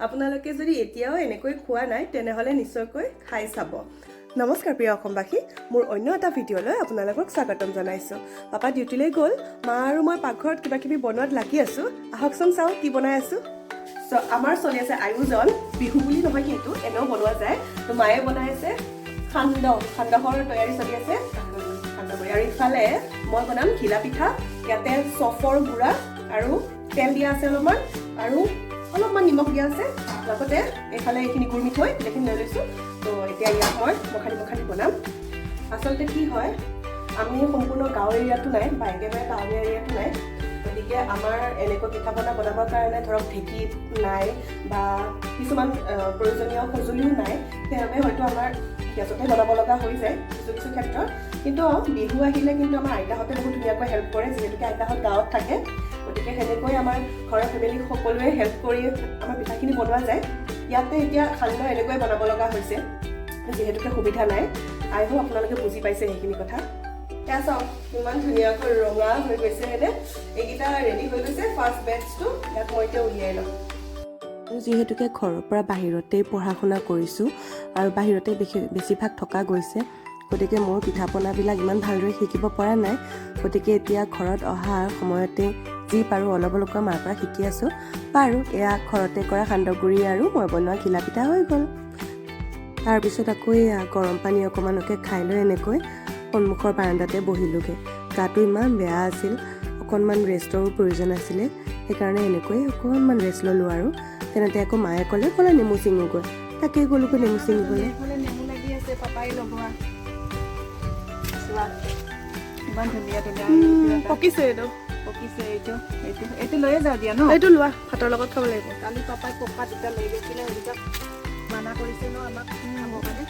আপোনালোকে যদি এতিয়াও এনেকৈ খোৱা নাই তেনেহ'লে নিশ্চয়কৈ খাই চাব। নমস্কাৰ প্ৰিয় অসমবাসী, মোৰ অন্য এটা ভিডিঅ'লৈ আপোনালোকক স্বাগতম জনাইছোঁ। পাপা ডিউটিলৈ গ'ল, মা আৰু মই পাকঘৰত কিবা কিবি বনোৱাত লাগি আছোঁ। আহকচোন চাওঁ কি বনাই আছোঁ। আমাৰ চলি আছে আয়োজন, বিহু বুলি নহয় কিন্তু এনেও বনোৱা যায়। তো মায়ে বনাই আছে সান্দহৰ তৈয়াৰী চলি আছে, সান্দহগুড়ি। আৰু ইফালে মই বনাম ঘিলা পিঠা। ইয়াতে চফৰ গুড়া আৰু তেল দিয়া আছে অলপমান, আৰু অলপমান নিমখ দিয়া আছে। লগতে এইফালে এইখিনি গুড় মিঠৈ এইখিনি লৈ লৈছোঁ। তো এতিয়া ইয়াত মই মখানি বনাম। আচলতে কি হয়, আমি সম্পূৰ্ণ গাঁও এৰিয়াটো নাই বা একেবাৰে টাউনীয়া এৰিয়াটো নাই। গতিকে আমাৰ এনেকৈ পিঠা পনা বনাবৰ কাৰণে ধৰক ঢেঁকী নাই বা কিছুমান প্ৰয়োজনীয় সঁজুলিও নাই। সেইবাবে হয়তো আমাৰ গেছতে বনাব লগা হৈ যায় কিছু ক্ষেত্ৰত। কিন্তু বিহু আহিলে কিন্তু আমাৰ আইতাহঁতে বহুত ধুনীয়াকৈ হেল্প কৰে, যিহেতুকে আইতাহঁত গাঁৱত থাকে। গতিকে সেনেকৈ আমাৰ ঘৰৰ ফেমিলি সকলোৱে হেল্প কৰি আমাৰ পিঠাখিনি বনোৱা যায়। ইয়াতে এতিয়া সান্দহ এনেকৈ বনাব লগা হৈছে, যিহেতুকে সুবিধা নাই। আই হোপ আপোনালোকে বুজি পাইছে সেইখিনি কথা। এয়া চাওক ইমান ধুনীয়াকৈ ৰঙা হৈ গৈছে এনে। এইকেইটা ৰেডি হৈ গৈছে ফাৰ্ষ্ট বেটছটো। ইয়াত মই এতিয়া উলিয়াই ল'ম। যিহেতুকে ঘৰৰ পৰা বাহিৰতেই পঢ়া শুনা কৰিছোঁ আৰু বাহিৰতে বেছিভাগ থকা গৈছে, গতিকে মোৰ পিঠা পনাবিলাক ইমান ভালদৰে শিকিব পৰা নাই। গতিকে এতিয়া ঘৰত অহাৰ সময়তে যি পাৰোঁ অলপ অলপকৈ মাৰ পৰা শিকি আছোঁ। বাৰু এয়া ঘৰতে কৰা সান্দহগুড়ি আৰু মই বনোৱা ঘিলা পিঠা হৈ গ'ল। তাৰপিছত আকৌ এয়া গৰম পানী অকণমানকে খাই লৈ এনেকৈ সন্মুখৰ বাৰাণ্ডাতে বহিলোঁগৈ। গাটো ইমান বেয়া আছিল, অকণমান ৰেষ্টৰো প্ৰয়োজন আছিলে। সেইকাৰণে এনেকৈ অকণমান ৰেষ্ট ল'লোঁ। আৰু তেনেতে আকৌ মায়ে ক'লে ব'লা নেমু চিঙোগৈ। তাকেই গ'লোগৈ নেমু চিঙিবলৈ। নেমু লাগি আছে পাপাই লগোৱা। ইমান ধুনীয়া পকিছে এইটো, পকিছে এইটো লৈয়ে যাওঁ দিয়া ন। এইটো লোৱা, ভাতৰ লগত খাব লাগিব। কালি পাপাই পকা দুটা লৈ গৈছিলে, সেইকেইটা মানা কৰিছে ন আমাক খাবৰ কাৰণে।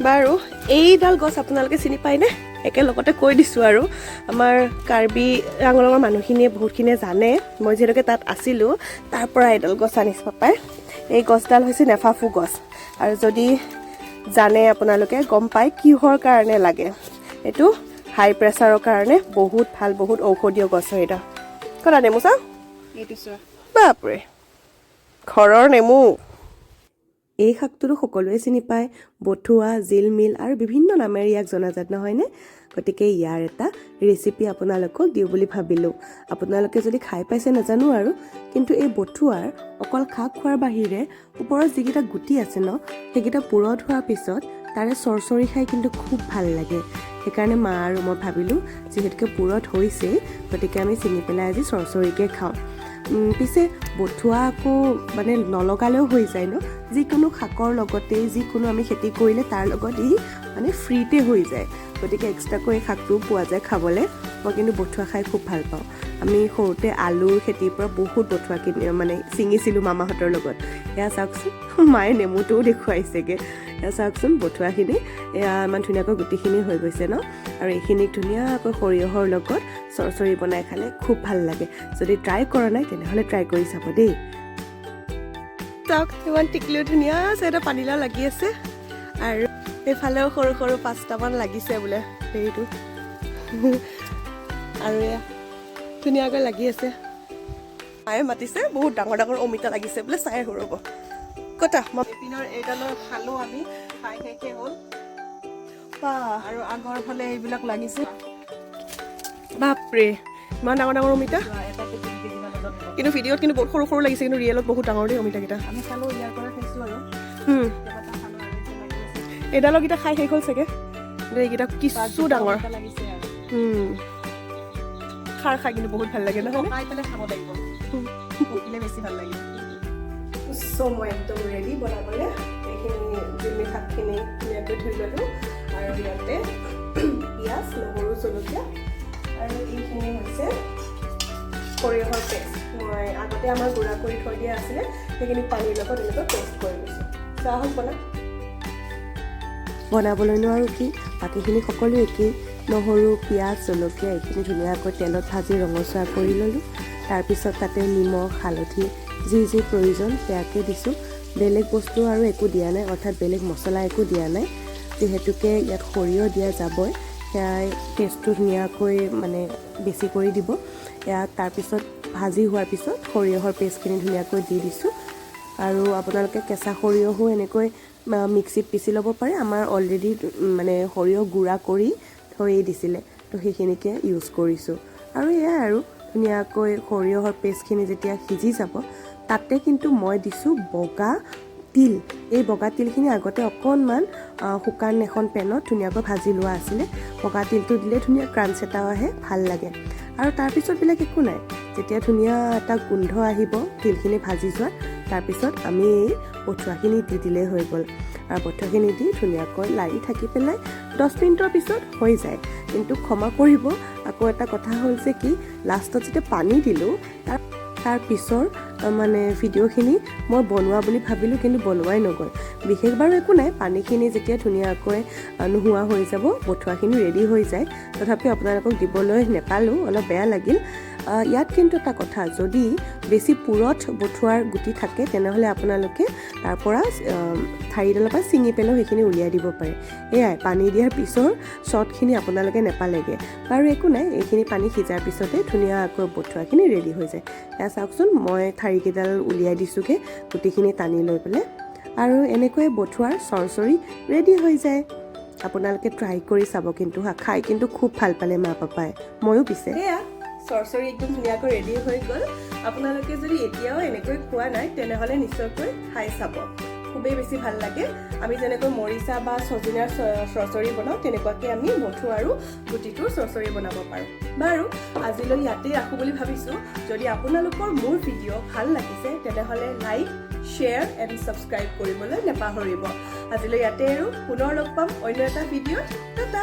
বাৰু এইডাল গছ আপোনালোকে চিনি পায়নে? একেলগতে কৈ দিছোঁ আৰু আমাৰ কাৰ্বি আংলঙৰ মানুহখিনিয়ে বহুতখিনিয়ে জানে। মই যিহেতুকে তাত আছিলোঁ, তাৰ পৰা এইডাল গছ আনিছোঁ পাপাই। এই গছডাল হৈছে নেফাফু গছ। আৰু যদি জানে আপোনালোকে গম পায় কিহৰ কাৰণে লাগে। এইটো হাই প্ৰেছাৰৰ কাৰণে বহুত ভাল, বহুত ঔষধীয় গছ হয় এইটো। ক'লা নেমু চাওঁ, এইটো চোৱা বাপৰে ঘৰৰ নেমু। এই শাকটোতো সকলোৱে চিনি পায়, বথুৱা, জিলমিল আৰু বিভিন্ন নামেৰে ইয়াক জনাজাত নহয়নে? গতিকে ইয়াৰ এটা ৰেচিপি আপোনালোকক দিওঁ বুলি ভাবিলোঁ। আপোনালোকে যদি খাই পাইছে নাজানো আৰু, কিন্তু এই বথুৱাৰ অকল শাক খোৱাৰ বাহিৰে ওপৰত যিকেইটা গুটি আছে ন, সেইকেইটা পুৰত হোৱাৰ পিছত তাৰে চৰচৰি খাই কিন্তু খুব ভাল লাগে। সেইকাৰণে মা আৰু মই ভাবিলোঁ যিহেতুকে পুৰত হৈছেই, গতিকে আমি চিঙি পেলাই আজি চৰচৰিকে খাওঁ। পিছে বথুৱা আকৌ মানে নলগালেও হৈ যায় ন, যিকোনো শাকৰ লগতেই যিকোনো আমি খেতি কৰিলে তাৰ লগত ই মানে ফ্ৰীতে হৈ যায়। গতিকে এক্সট্ৰাকৈ এই শাকটোও পোৱা যায় খাবলৈ। মই কিন্তু বথুৱা খাই খুব ভাল পাওঁ। আমি সৰুতে আলুৰ খেতিৰ পৰা বহুত বথুৱা ছিঙিছিলোঁ মামাহঁতৰ লগত। এয়া চাওকচোন, মায়ে নেমুটোও দেখুৱাইছেগৈ। এয়া চাওকচোন বথুৱাখিনি, এয়া ইমান ধুনীয়াকৈ গুটিখিনি হৈ গৈছে ন। আৰু এইখিনিক ধুনীয়াকৈ সৰিয়হৰ লগত চৰচৰি বনাই খালে খুব ভাল লাগে। যদি ট্ৰাই কৰা নাই তেনেহ'লে ট্ৰাই কৰি চাব দেই। চাওক ইমান টিকলিও ধুনীয়া আছে, এটা পানীলাও লাগি আছে। আৰু এইফালেও সৰু সৰু 5টামান লাগিছে বোলে হেৰিটো। আৰু এয়া ধুনীয়াকৈ লাগি আছে। মায়ে মাতিছে, বহুত ডাঙৰ ডাঙৰ অমিতা লাগিছে বোলে, চাই আহোঁ ৰ'ব। কটা এপিনৰ এইডালৰ খালোঁ আমি, খাই শেষে হ'ল। আৰু আগৰ ফালে এইবিলাক লাগিছে। বাপৰে ইমান ডাঙৰ ডাঙৰ অমিতা। এটাতে 3 কেজি মান ওজন হ'ব। কিন্তু ভিডিঅ'ত কিন্তু বহুত সৰু সৰু লাগিছে, কিন্তু ৰিয়েলত বহুত ডাঙৰ দেই অমিতাকেইটা। আমি খালোঁ, ইয়াৰ পৰা খাইছোঁ আৰু এইডালৰ কেইটা খাই শেষ হ'ল চাগে। এইকেইটা কিছু ডাঙৰ লাগিছে আৰু খাৰ খাই কিন্তু বহুত ভাল লাগে নহয়? খাই পেলাই খাব লাগিব, পকিলে বেছি ভাল লাগে। মই একদম ৰেডি বনাবলৈ। এইখিনি জিলমিল শাকখিনি ধুনীয়াকৈ ধুই ল'লোঁ। আৰু ইয়াতে পিঁয়াজ, নহৰু, জলকীয়া আৰু এইখিনি হৈছে সৰিয়হৰ পেষ্ট। মই আগতে আমাৰ গুড়া কৰি থৈ দিয়া আছিলে, সেইখিনি পানীৰ লগত এনেকৈ পেষ্ট কৰি লৈছোঁ। চাহ হওক বনাবলৈনো আৰু কি, বাকীখিনি সকলো একেই। নহৰু, পিঁয়াজ, জলকীয়া এইখিনি ধুনীয়াকৈ তেলত ভাজি ৰঙচুৱা কৰি ল'লোঁ। তাৰপিছত তাতে নিমখ, হালধি যি যি প্ৰয়োজন সেয়াকে দিছোঁ। বেলেগ বস্তু আৰু একো দিয়া নাই, অৰ্থাৎ বেলেগ মছলা একো দিয়া নাই। যিহেতুকে ইয়াত সৰিয়হ দিয়া যাবই, সেয়াই টেষ্টটো ধুনীয়াকৈ বেছি কৰি দিব। ইয়াত তাৰপিছত ভাজি হোৱাৰ পিছত সৰিয়হৰ পেষ্টখিনি ধুনীয়াকৈ দি দিছোঁ। আৰু আপোনালোকে কেঁচা সৰিয়হো এনেকৈ মিক্সিত পিচি ল'ব পাৰে। আমাৰ অলৰেডি মানে সৰিয়হ গুড়া কৰি থৈয়ে দিছিলে, তো সেইখিনিকে ইউজ কৰিছোঁ। আৰু এয়াই আৰু ধুনীয়াকৈ সৰিয়হৰ পেষ্টখিনি যেতিয়া সিজি যাব, তাতে কিন্তু মই দিছোঁ বগা তিল। এই বগা তিলখিনি আগতে অকণমান শুকান এখন পেনত ধুনীয়াকৈ ভাজি লোৱা আছিলে। বগা তিলটো দিলে ধুনীয়া ক্ৰাঞ্চ এটাও আহে, ভাল লাগে। আৰু তাৰপিছত বেলেগ একো নাই। যেতিয়া ধুনীয়া এটা গোন্ধ আহিব তিলখিনি ভাজি যোৱাত, তাৰপিছত আমি এই বথুৱাখিনি দি দিলেই হৈ গ'ল। আৰু বথুৱাখিনি দি ধুনীয়াকৈ লাৰি থাকি পেলাই 10 মিনিটৰ পিছত হৈ যায়। কিন্তু ক্ষমা কৰিব, আকৌ এটা কথা হ'ল যে কি, লাষ্টত যেতিয়া পানী দিলোঁ তাৰ পিছৰ মানে ভিডিঅ'খিনি মই বনোৱা বুলি ভাবিলোঁ, কিন্তু বনোৱাই নগ'ল। বিশেষ বাৰু একো নাই, পানীখিনি যেতিয়া ধুনীয়াকৈ নোহোৱা হৈ যাব, বথুৱাখিনি ৰেডি হৈ যায়। তথাপিও আপোনালোকক দিবলৈ নেপালোঁ, অলপ বেয়া লাগিল। ইয়াত কিন্তু এটা কথা, যদি বেছি পুৰঠ বথুৱাৰ গুটি থাকে তেনেহ'লে আপোনালোকে তাৰ পৰা ঠাৰিডালৰ পৰা ছিঙি পেলাইও সেইখিনি উলিয়াই দিব পাৰে। এয়াই পানী দিয়াৰ পিছৰ শ্বৰ্টখিনি আপোনালোকে নেপালেগৈ। বাৰু একো নাই, এইখিনি পানী সিজাৰ পিছতে ধুনীয়াকৈ বথুৱাখিনি ৰেডি হৈ যায়। এয়া চাওকচোন, মই ঠাৰিকেইডাল উলিয়াই দিছোঁগৈ গুটিখিনি টানি লৈ পেলাই। আৰু এনেকৈ বথুৱাৰ চৰচৰি ৰেডি হৈ যায়। আপোনালোকে ট্ৰাই কৰি চাব কিন্তু, খাই কিন্তু খুব ভাল পালে মা পাপাই, ময়ো পিছে। সেয়া চৰচৰি একদম ধুনীয়াকৈ ৰেডি হৈ গ'ল। আপোনালোকে যদি এতিয়াও এনেকৈ খোৱা নাই তেনেহ'লে নিশ্চয়কৈ খাই চাব, খুবেই বেছি ভাল লাগে। আমি যেনেকৈ মৰিচা বা ছজিনাৰ চৰচৰি বনাওঁ, তেনেকুৱাকৈ আমি বথু আৰু গুটিটোৰ চৰচৰি বনাব পাৰোঁ। বাৰু আজিলৈ ইয়াতেই ৰাখোঁ বুলি ভাবিছোঁ। যদি আপোনালোকৰ মোৰ ভিডিঅ' ভাল লাগিছে তেনেহ'লে লাইক, শ্বেয়াৰ এণ্ড ছাবস্ক্ৰাইব কৰিবলৈ নাপাহৰিব। আজিলৈ ইয়াতে আৰু পুনৰ লগ পাম অন্য এটা ভিডিঅ'ত। টাটা।